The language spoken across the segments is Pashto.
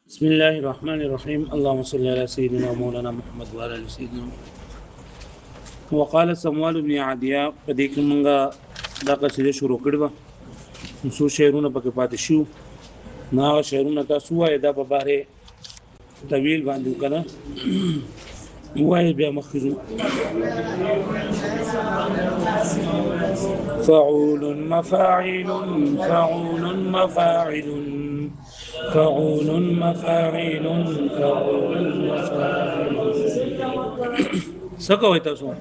بسم الله الرحمن الرحيم اللهم صل على سيدنا مولانا محمد وعلى ال سيدنا وقال سموال بن عديا پدې کې مونږه دا قصیده شروع کړو څو شعرونه پکې پاتې شو نو شعرونه تاسو وایي دا په باره طویل باندې کنه وایي بیا مخکې فعول مفاعل فعول مفاعل فعول مفاعل فعول مفاعل سكوي تاسو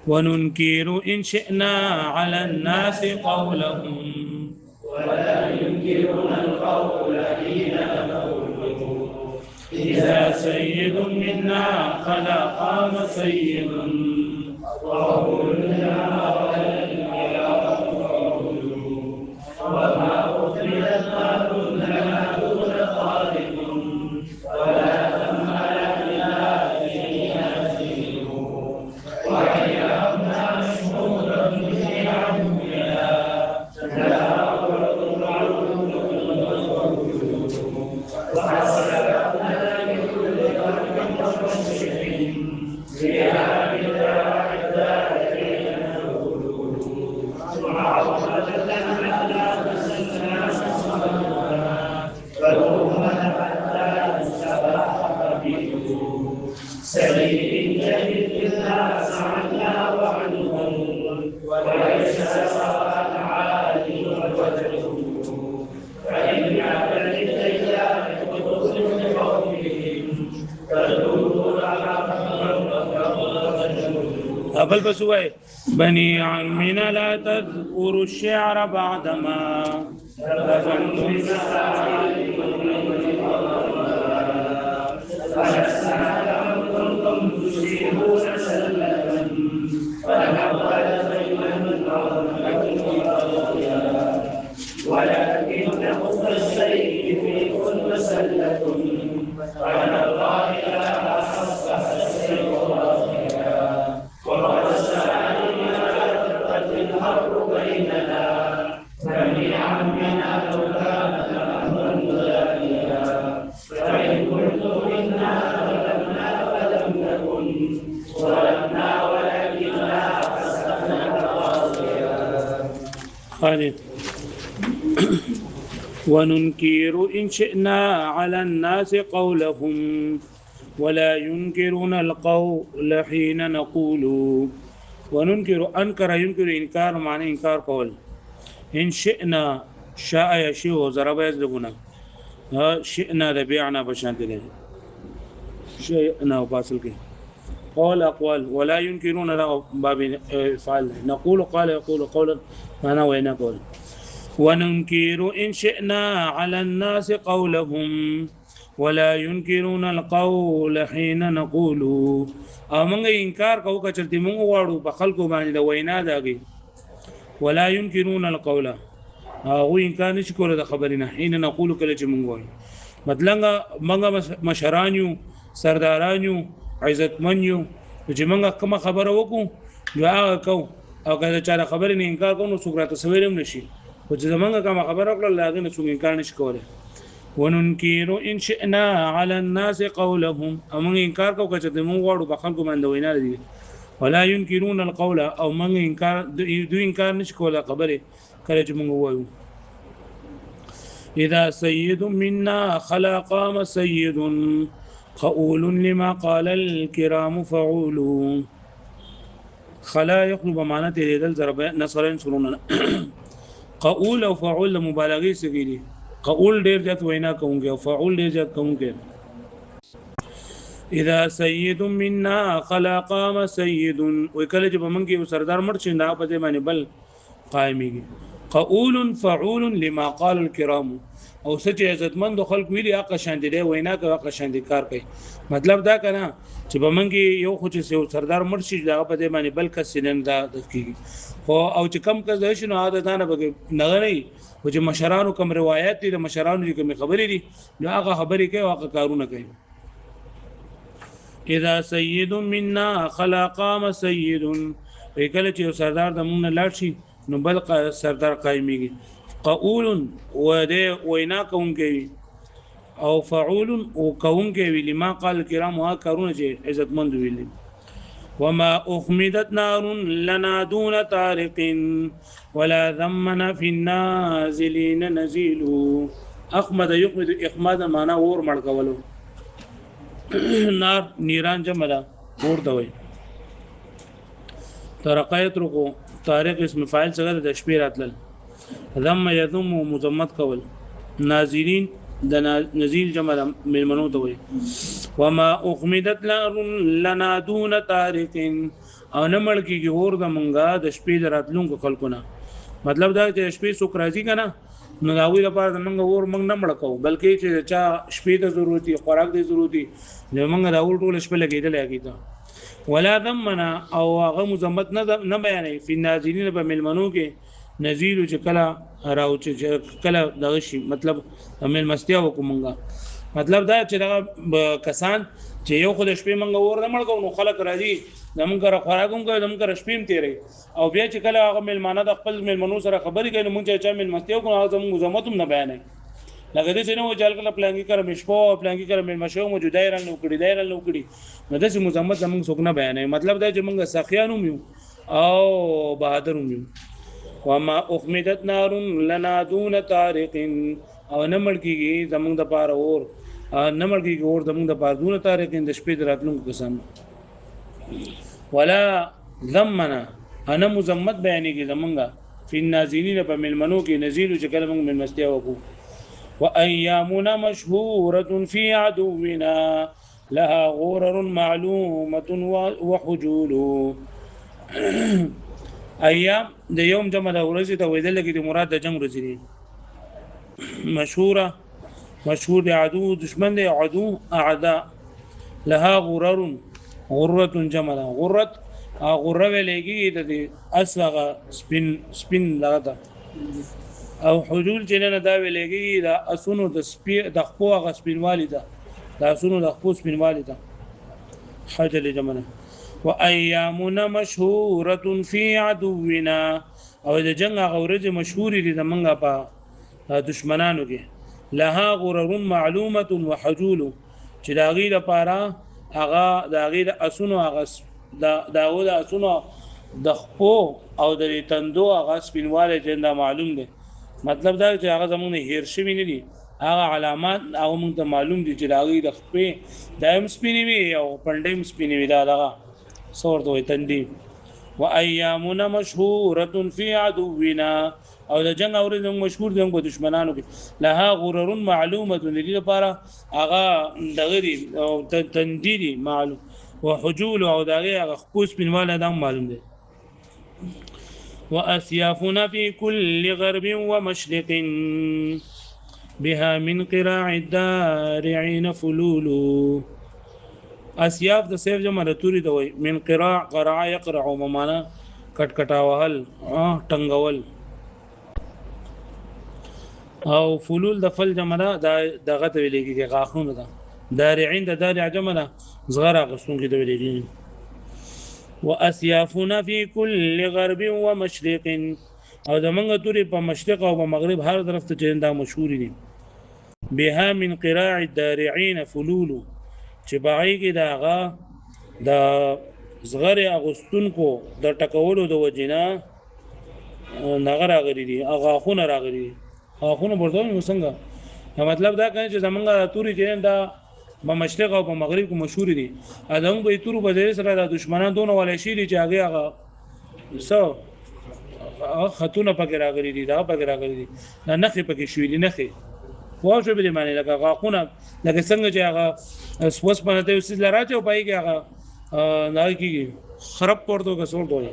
وننكر إن شئنا على الناس قولهم ولا ينكرون القول حين نقول إذا سيد منا خلا قام سيد وقولنا وما أخبرت ما كنا دون خالق ولا تمال إلا فينا سيره وحيانا مشهورا به عمنا لا أقرب معلوم وحسبنا لكل قلب مشرك بها بداع الدارين نقول وعظمة لنا سليم جديد الناس عنا وعنهم وليس سواء العالي والوجه فإن عبد الديان بحسن قولهم تدور أبل بسوي بني عمنا لا تذكر الشعر بعدما تفنوا فلسنا لهم كنتم تشيرون سلما فنقبل بينهم ولكن نقص الشيء في كل مسلة فأنا الله لا أصبح الشيء راضيا وقد سألنا تبقت الحرب بيننا بني عمنا لو كان أمرا غاليا فإن كنت منا ظلمنا فلم نكن ظلمنا ولكننا فسقنا راضيا خالد وننكر إن شئنا على الناس قولهم ولا ينكرون القول حين نقول وننكر أنكر ينكر إنكار معنى إنكار قول إن شئنا شاء يشيء ضرب يزلقنا شئنا دبيعنا بشانت له شئنا وباصل كي قول أقوال ولا ينكرون له باب فعل نقول قال يقول قولا أنا وين قول وننكر إن شئنا على الناس قولهم ولا ينكرون القول حين نقول امنګ انکار کو کچرتی مونږ واړو په خلکو باندې د وینا داږي ولا ينكرون القول او انکار نشي کوله د خبرینه حين نقول کله چې مونږ وایو مطلب مونږ مشرانیو سردارانیو عزتمنیو چې مونږ کوم خبره وکړو دعا کو او کله چې خبرې نه انکار کوو نو څوک تصویرم نشي او چې مونږ کوم خبره وکړه لاغه نه څوک انکار نشي کوله وننكر إن شئنا على الناس قولهم أو من إنكار كو كچته مون غواړو په خلکو باندې وینا دي ولا ينكرون القول أو من إنكار دو إنكار نشکوله خبره کله چې مونږ وایو إذا سيد منا خلا قام سيد قول لما قال الكرام فعول خلا يقلب معنى تدل ضرب نصرين سرون قول او فعول مبالغه سګيري قول ډیر ځات وینا کوونکی او فعول ډیر ځات کوونکی اذا سيد منا خلا قام سيد وکله چې بمنګي یو سردار مرچ نه په باندې بل قائمي قول فعول لما قال الكرام او سچ عزتمند خلق ویلي اقا شاندې دی وینا کوي اقا شاندې کار کوي مطلب دا کنه چې بمنګي یو خو چې سردار مرچ دا په باندې بل کس نه دا کیږي خو او چې کم کس دی شنو عادت نه به نه نه او چې مشرانو کوم روایت دي د مشرانو کوم خبرې دي نو هغه خبرې کوي او هغه کارونه کوي اذا سيد منا خلا قام سيد کله چې سردار د مونږ لاړ شي نو بل سردار قائميږي قول و دې وینا کوونکی او فعول او کون کې ویلی ما قال کرام ها کارونه چې عزتمند ویلی وما اخمدت نار لنا دون طارق ولا ذمنا في النازلين نزيل اخمد يخمد اخماد معنا اور مړ کولو نار نیران جمع ده اور ته وي ترقیت رکو طارق اسم فاعل څنګه د شپې راتلل ذم يذم مضمت کول نازلین د نزیل جمع ملمنو ته وي وما اخمدت لنا دون طارق او نمړ کیږي اور د مونږه د شپې راتلونکو خلکونه مطلب دا چې شپې سوک راځي کنه نو دا وی لپاره د مونږ اور مونږ نه مړ کوو بلکې چې چا شپې ته ضرورتي خوراک دی ضرورتي نو مونږ دا ور ټول شپه لګیدل کیږي ولا ذمنا او هغه مزمت نه بیانې په نازلین په ملمنو کې نزیل چې کله راو چې کله دغه شي مطلب مل مستیا وکومږه مطلب دا چې دغه کسان چې یو خود شپې منګ ور نه مړ کوو نو خلک راځي زمونږه خوراکوم کوي زمونږه شپې تیري او بیا چې کله هغه ملمانه د خپل ملمنو سره خبرې کوي نو مونږ چې مل مستیا کوو هغه زموږ مزمت نه بیانې لکه دې چې نو جال کله پلانګي کړه مشپو پلانګي کړه مل مشو موجوده رنګ نو کړي دای رنګ نو کړي نو داسې مزمت زمونږ څوک نه بیانې مطلب دا چې مونږ سخیانو میو او بهادر میو وما اخمدت نار لنا دون طارق او نمړ کیږي زمونږ د پاره اور نمړ کیږي اور زمونږ د پاره دون طارق د شپې دراتلونکو قسم ولا ذمنا انا مزمت بیانېږي زمونږه فی النازلین په ملمنو کې نزیل چې کله موږ ملمستیا وکړو وايامنا مشهوره في عدونا لها غرر معلومه وحجول ایام د یوم جمع د ورځې ته ویل کې د مراد د جنگ ورځې دي مشهور د عدو دشمن د عدو اعداء لها غرر غره جمع غرت غره ویلېږي د اصغه سپین لغته او حجول چې نه دا ویلېږي د اسونو د خپو غ سپینوالي ده د اسونو د خپو سپینوالي ده حجل جمع وايامنا مشهوره في عدونا او د جنگ غورج مشهور دي د منګه په دشمنانو کې لها غرر معلومه وحجول چې دا غي لپاره هغه دا غي د اسونو هغه د اسونو د خپو او د تندو هغه سپینواله جنده معلوم دي مطلب دا چې هغه زمونږ هیر شوی نه دي هغه علامات هغه مونږ ته معلوم دي چې دا غي د خپې دایم سپینی وي او پندیم سپینی وي دا دغه صور دوی تندی وايامنا مشهوره في عدونا او د جنگ اورې مشهور دي په دشمنانو کې لها غرر معلومه لدي لپاره هغه دغه دي او تندی معلوم وحجول او دغه هغه خپوس بنواله دا معلوم دي واسيافنا في كل غرب ومشرق بها من قراع الدارعين فلول اسیاف د سیف جمع د توري د وي من قراع يقرع ومانا کټکټاوهل ټنګول او فلول د فل جمع دغه ته ویلېږي غاخونه ده دارعين د دارع جمع ده صغرا غسون کې د ویلېږي واسيافنا في كل غرب ومشرق او د منګه توري په مشرق او په مغرب هر طرف ته چنده مشهور دي بها من قراع الدارعين فلول چې باغی کې داغه د زغر اغستونکو د ټکولو د وجینا نغره راغلي دي هغه خونه راغلي دي هغه خونه برته څنګه مطلب دا کوي چې زمونږه توري چې دا په مشرق او په مغرب کې مشهور دي ادم به تورو په سره د دشمنان دونه ولې شي دي چې هغه سو خطونه پکې راغلي دي دا پکې راغلي دي نه نخې پکې شوې دي نخې واښو به معنی لکه غاخونه لکه څنګه چې هغه سپوس پنته وسې لراته او پای کې هغه نه کیږي خراب پورته کسول دوی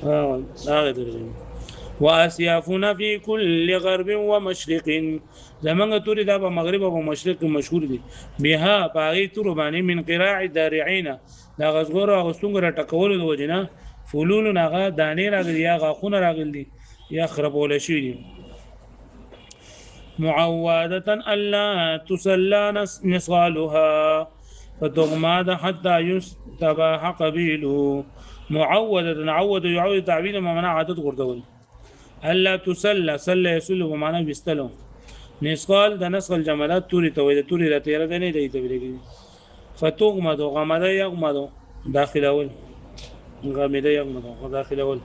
هغه درځي واسيافنا في كل غرب ومشرق زمنګ توري دا په مغرب او مشرق مشهور دي بها باغی تور باندې من قراع الدارعين دا غزغور او غستونګ را ټکول د وجنه فلول نغه دانې راغلي یا غاخونه راغلي یا خرابول شي دي معوده الا تسلى نصالها فتغماد حتى يستباح قبيله معوده عود يعود تعبير ما منع عادت غردول الا تسلى سلى يسل بمعنى بيستلو نسقال د نسقل جملات توري ته وي د توري را تیرې نه دی ته ویلګي فتوغمد غمد یغمد داخله اول غمد یغمد داخله اول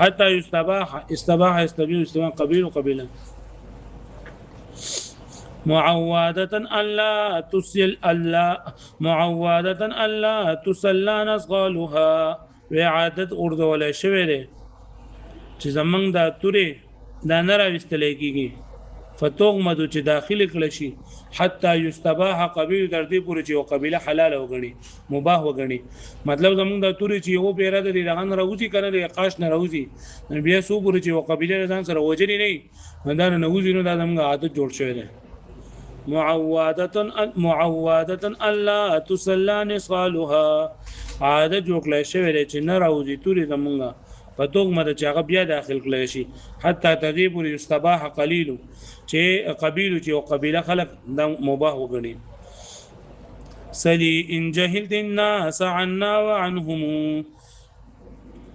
حتى يستباح استباح يستبيح استباح قبيل قبيله معودة ألا تسل ألا معودة ألا تسلى نسقالها وعادت اردو ولا شویره چې زمنګ دا توري دا نه راوستل کېږي فتوغمدو چې داخل کړل شي حتی یستباح قبیل در دې پورې چې یو قبیله حلال وګڼي مباح وګڼي مطلب زمونږ د توري چې یو پیرا د رغان راوځي کنه د قاش نه راوځي بیا سو پورې چې یو قبیله ځان سره وجري نه دا نه وځي نو دا زمونږ عادت جوړ شوی دی معودة الا تسلى نصالها عادت جوړ کړل شوی دی چې نه راوځي توري زمونږ په توګه د چاغه بیا داخل کړل شي حتی تذيب یستباح قلیل چې قبیل چې او قبیله خلق د مباح وګڼي سلی ان جهلت الناس عنا وعنهم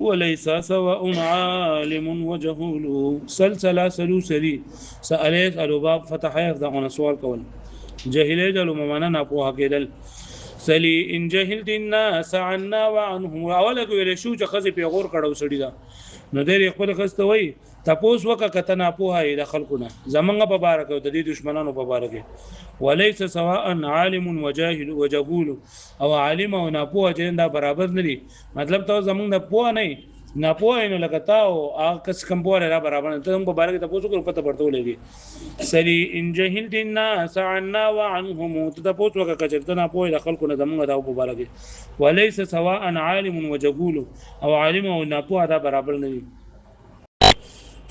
وليس سواء عالم وجهول سلسله سلوسلي سالت الباب فتح يفضعون سوال کول جهل جلو معنا نه په کېدل سلی ان جهلت الناس عنا وعنهم اول ویل شو چې خزي پیغور کړو سړی دا نو دې خپل خسته وای تاسو وکه کته نه پوهه د خلقونه زمنګ په بارک او د دې دشمنانو په بارک وليس سواء عالم وجاهل وجهول او عالم او نه پوهه چې دا برابر نه دي مطلب ته زمنګ د پوهه نه پوهه نو لکه او هغه کس کم پوهه را برابر نه ته په بارک تاسو کو پته پړته ولګي سلی ان جهلت الناس عنا وعنهم تاسو وکه کچرته نه پوهه د خلقونه زمنګ دا په بارک وليس سواء عالم وجهول او عالم او نه پوهه دا برابر نه دي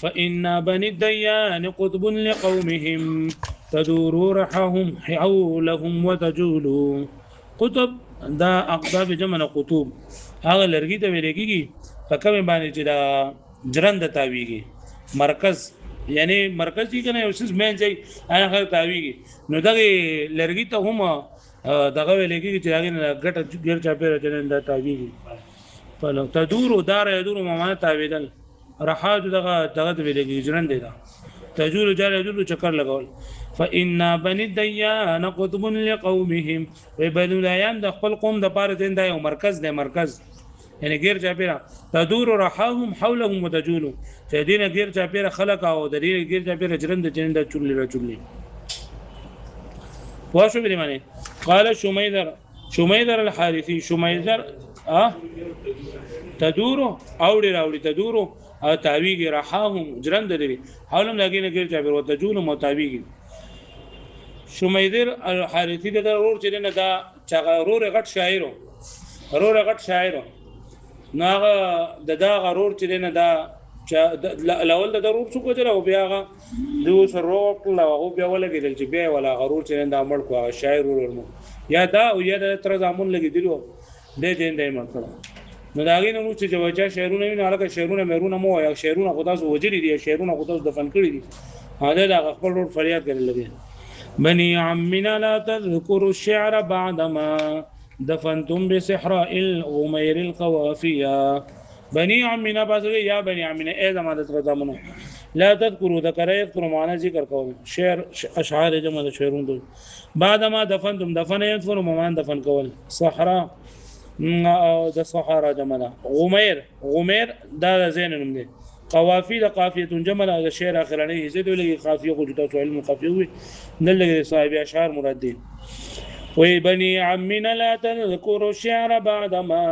فإن بني الديان قطب لقومهم تدور رحهم حولهم وتجول قطب دا اقطاب جمع قطوب هغه لرګي ته ویل کېږي په کوم باندې چې دا جرند تاویږي مرکز یعنی مرکز چې کنه یو څه مین ځای هغه تاویږي نو دا لرګي ته هم دغه ویل کېږي چې هغه ګټه ګر چا پیره چې دا تاویږي فلو تدور دار يدور معنا تاویدل رحاد دغه ویلګي جرند دی دا تجول جال يدور چکر لګول فإن بني الديان قطب لقومهم وبنو ديان د خپل قوم د پاره دین دا یو مرکز دی مرکز یعنی غیر چاپیرا تدور رحاهم حولهم وتجول چې دینه غیر چاپیرا خلق او د دې غیر چاپیرا جرند چنده چولې را چولې واشو به معنی قال شميذر الحارثي شميذر تدور اوړي تدور او تاویږي رحاهم جرند لري حولم لګینه غیر چاپیرا وتجول متاویږي شميذر الحارثي د ضرور چې نه دا چغرور غټ شاعر ناغه د دا غرور چې نه دا لول د ضرور څه کوجره او بیا دو سره ورکړل او بیا ولګیدل چې بیا ولا غرور چې دا مړ کو شاعر ورمو یا دا او یا د تر زامن لګیدلو دې دې مړ نو داګه نو چې جوجا شعرونه نه علاقه شعرونه مېرونه مو یا شعرونه خدا سو وجري دي شعرونه خدا سو دفن کړی دي هغه د خپل ور فریاد کړل لګي بني عمنا لا تذكروا الشعر بعدما دفنتم بصحراء الغمير القوافية بني عمنا باسوي يا بني عمنا اي زمانه تقدمونه لا تذكروا ذكر معنا ذکر کوم شعر اشعار جمع شعرون دول بعدما دفنتم دفن يدفن ممان دفن کول صحراء او د صحرا جمع غمير دا زين نوم دي قوافي د قافيه جمع د شعر اخراني زید ولګي قافيه کو جدا علم قافيه وي نلګي صاحب اشعار مراد دي وي بني عمنا لا تذكروا الشعر بعدما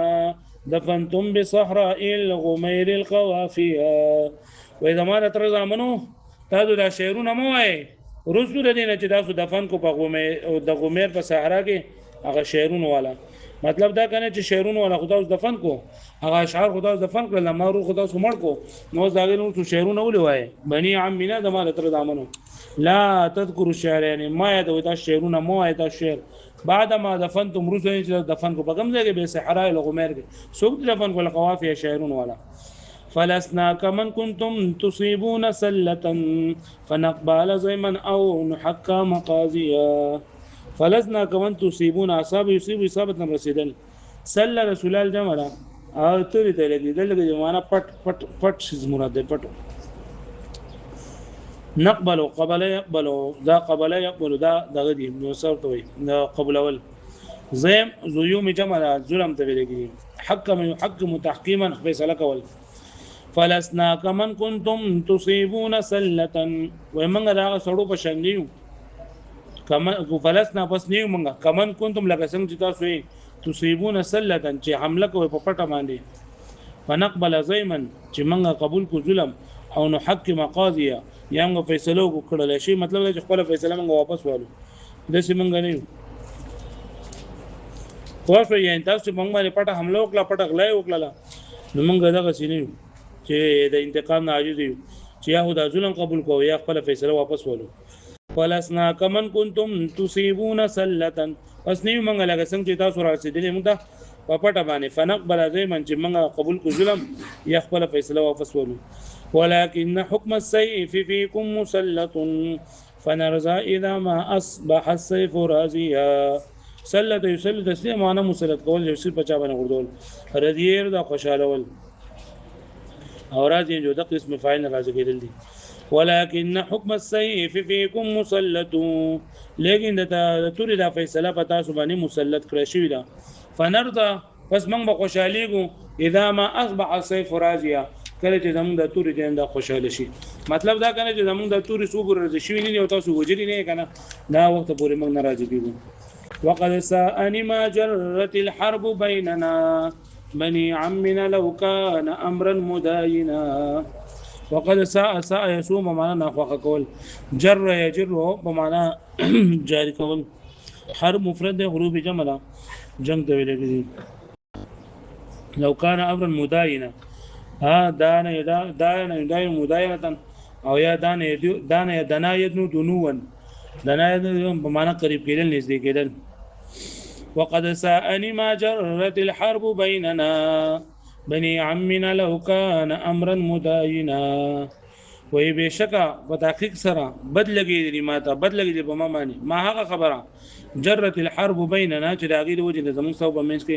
دفنتم بصحراء الغمير القوافيه وإذا ما تر زمانو تاسو دا شعرونه مو وای رسول دینه چې تاسو دفن کو په غمیر په صحرا کې هغه شعرونه والا مطلب دا کنه چې شعرونه والا خدای دفن کو هغه اشعار خدای دفن کړل ما رو خدای مړ کو نو زاګه نو شعرونه ولې وای بني عمنا د ما تر زمانو لا تذكر الشعر يعني ما يدوي دا شعرونه مو وای دا شعر بعد ما دفنتم رسل چې دفن کو په کوم ځای کې به صحرا الغمیر کې سوق دفن کو القوافي شعرونه والا فلسنا كمن كنتم تصيبون سلة فنقبل زيما أو نحكى مقاضيا فلسنا كمن تصيبون أصاب يصيب إصابة رسيدا سلة رسول الجمال او تري ته لګي دلته جمانه پټ شز مراد پټ نقبل قبل يقبل دا قبل يقبل دا دغدي نو سرتوي دا قبل اول زم زيوم جمع ظلم تبلغي حكم يحكم تحكيما فيصل كول فلسنا كمن كنتم تصيبون سلة ومن دا سړو په شنګیو کمن فلسنا پس نیو منګه کمن كنتم لکه څنګه چې تاسو تصيبون سلة چې حمله کوي په پټه باندې فنقبل زيمن چې منګه قبول کو ظلم او نحكم قاضيه یا موږ فیصله وکړل شي مطلب دا چې خپل فیصله موږ واپس والو د سیمه موږ نه یو خو یې تاسو موږ باندې پټه حمله وکړه پټه غلای وکړه نو موږ دغه سینې چې د انتقام نه عاجز یو چې یهودا ظلم قبول کوو یا خپل فیصله واپس والو فلسنا کمن کنتم تصيبون سلة پس نیو موږ لکه څنګه چې تاسو راسیدلې موږ په پټه باندې فنقبل زيمن چې موږ قبول کو ظلم یا خپل فیصله واپس والو ولكن حكم السيف فيكم مسلط فنرزا إذا ما أصبح السيف رازيا سلط يسلط اسلام معنا مسلط کول یو په چا باندې غردول رضیر دا خوشاله ول او راځي جو د قسم فاعل راځي کېدل دي ولكن حكم السيف فيكم مسلط لیکن د توري دا فیصله پتا سو باندې مسلط کړی شوی دا فنرضا پس موږ به خوشاليږو اذا ما اصبح السيف رازيا کله چې زموږ د توري دین دا خوشاله شي مطلب دا کنه چې زموږ د توري صبر رضی شوی نه او تاسو وجري نه کنه دا وخت پورې موږ ناراضي کیږو وقد ساءني ما جرت الحرب بيننا بني عمنا لو كان امرا مداينا وقد ساء يسوم معنا نخوخ کول جر يجر بمعنى جاری کول حرب مفرد غروب جمع جنگ ته ویل کېږي لو كان امرا مداينا دان مداينه او یا دنا يدنو دنون دنا يدنو بمعنى قریب کېدل نږدې کېدل وقد ساءني ما جرت الحرب بيننا بني عمنا لو كان امرا مداينا وي بشکا په تحقیق سره بدلګي ماته بدلګي په ما معنی ما هغه خبره جرت الحرب بيننا چې دا غیر وجه د زمون صوب مینس کې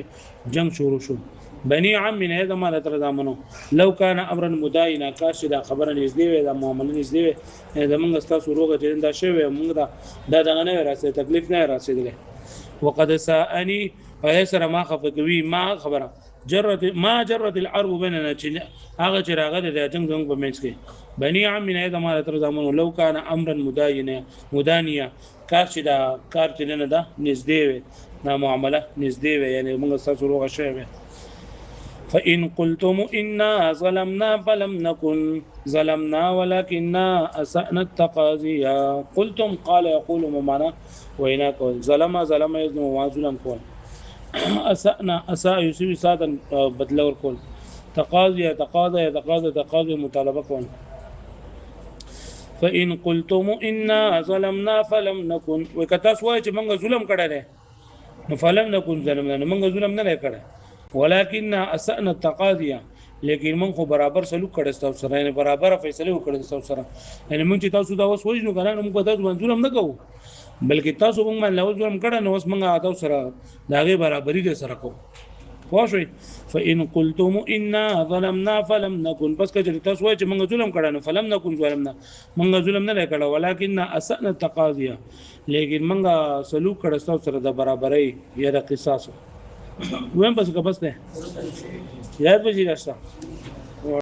جنگ شروع شو بني عمنا هذا ما تر زمانو لو كان امرا مداينا کاش دا خبره نږدې وي دا معاملې نږدې وي زمونږ ستاسو روغه چې دا شوی موږ دا دغه نه راځي تکلیف نه راځي وقد ساءني فيسر ما خفقوي ما خبره ما جرت العرب بيننا هغه چې راغله د جنگ په منځ کې بني عمنا هذا ما تر زمانو لو كان امرا مدانيا کار چې دا کار چې نه ده نږدې وي دا معامله نږدې وي یعنی موږ ستاسو روغه شوی فإن قلتم إنا ظلمنا فلم نكن ظلمنا ولكننا أسأنا التقاضي قلتم قال يقول معنى وإنا كون ظلم يزنو وظلم كون أسأنا أساء يسوي سادا بدلور كون تقاضي مطالبة كون فإن قلتم إنا ظلمنا فلم نكن وكتاس وايچ منګه ظلم کړه ده فلم نكن ظلمنا منګه ظلم نه کړه ولكن اسأنا التقاضي لیکن من خو برابر سلوک کړه تاسو سره یعنی برابر فیصله وکړه تاسو سره یعنی مونږ چې تاسو دا وس وژنو کنه موږ په تاسو باندې ظلم نه کوو بلکې تاسو موږ باندې ظلم کړه نو اوس موږ تاسو سره داغه برابرۍ دې سره کوو واښوي فإن قلتم إنا ظلمنا فلم نكن بس کله تاسو وایئ چې موږ ظلم کړه نو فلم نكن ظلمنا موږ ظلم نه کړه ولكن اسأنا التقاضي لیکن موږ سلوک کړه تاسو سره د برابرۍ یا د قصاص ویم بس که بس نه یاد بجی راشتا